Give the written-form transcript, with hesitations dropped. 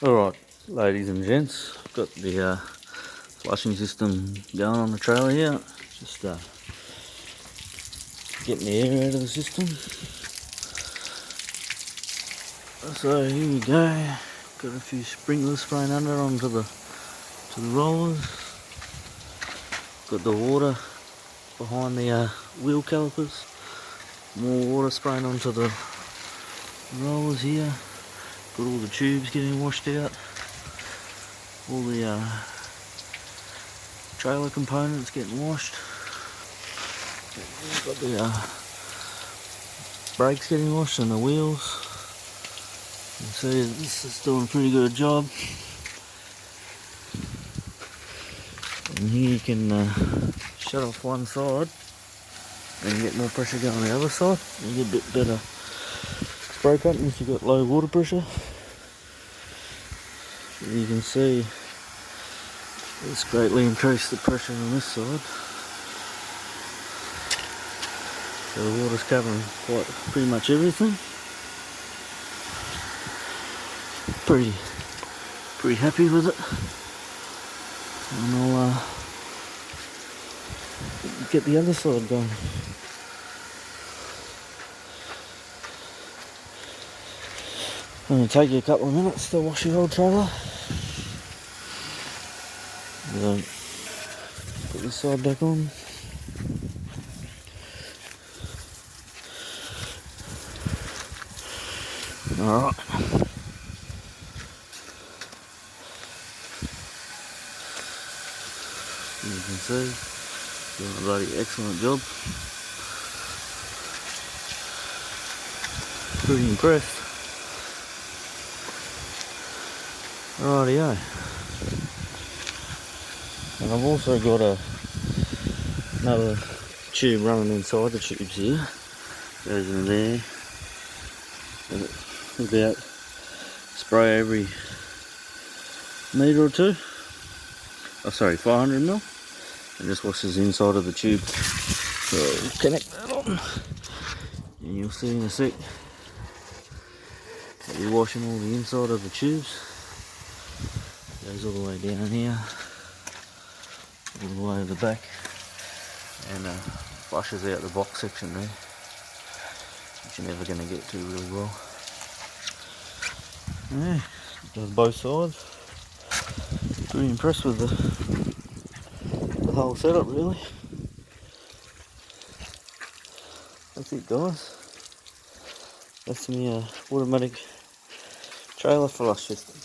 Alright, ladies and gents, got the flushing system going on the trailer here. Just getting the air out of the system. So here we go. Got a few sprinklers spraying under onto the rollers. Got the water behind the wheel calipers. More water spraying onto the rollers here. Got all the tubes getting washed out. All the trailer components getting washed. Got the brakes getting washed and the wheels. You can see this is doing a pretty good job. And here you can shut off one side and get more pressure going on the other side. You get a bit better spray pattern if you've got low water pressure. You can see it's greatly increased the pressure on this side. So the water's covering pretty much everything. Pretty happy with it. And I'll get the other side going. It's going to take you a couple of minutes to wash your old trailer. Put this side back on. Alright. You can see, doing a bloody excellent job. Pretty impressed. Rightio. And I've also got another tube running inside the tubes here. Goes in there. About spray every metre or two. Oh sorry, 500ml. And just washes the inside of the tube. So I'll connect that on. And you'll see in a sec. I'll be washing all the inside of the tubes. Goes all the way down here. All the way to the back. And flushes out the box section there. Which you're never going to get to really well. Yeah, does both sides. Pretty impressed with the whole setup really. That's it guys. That's my automatic trailer flush system.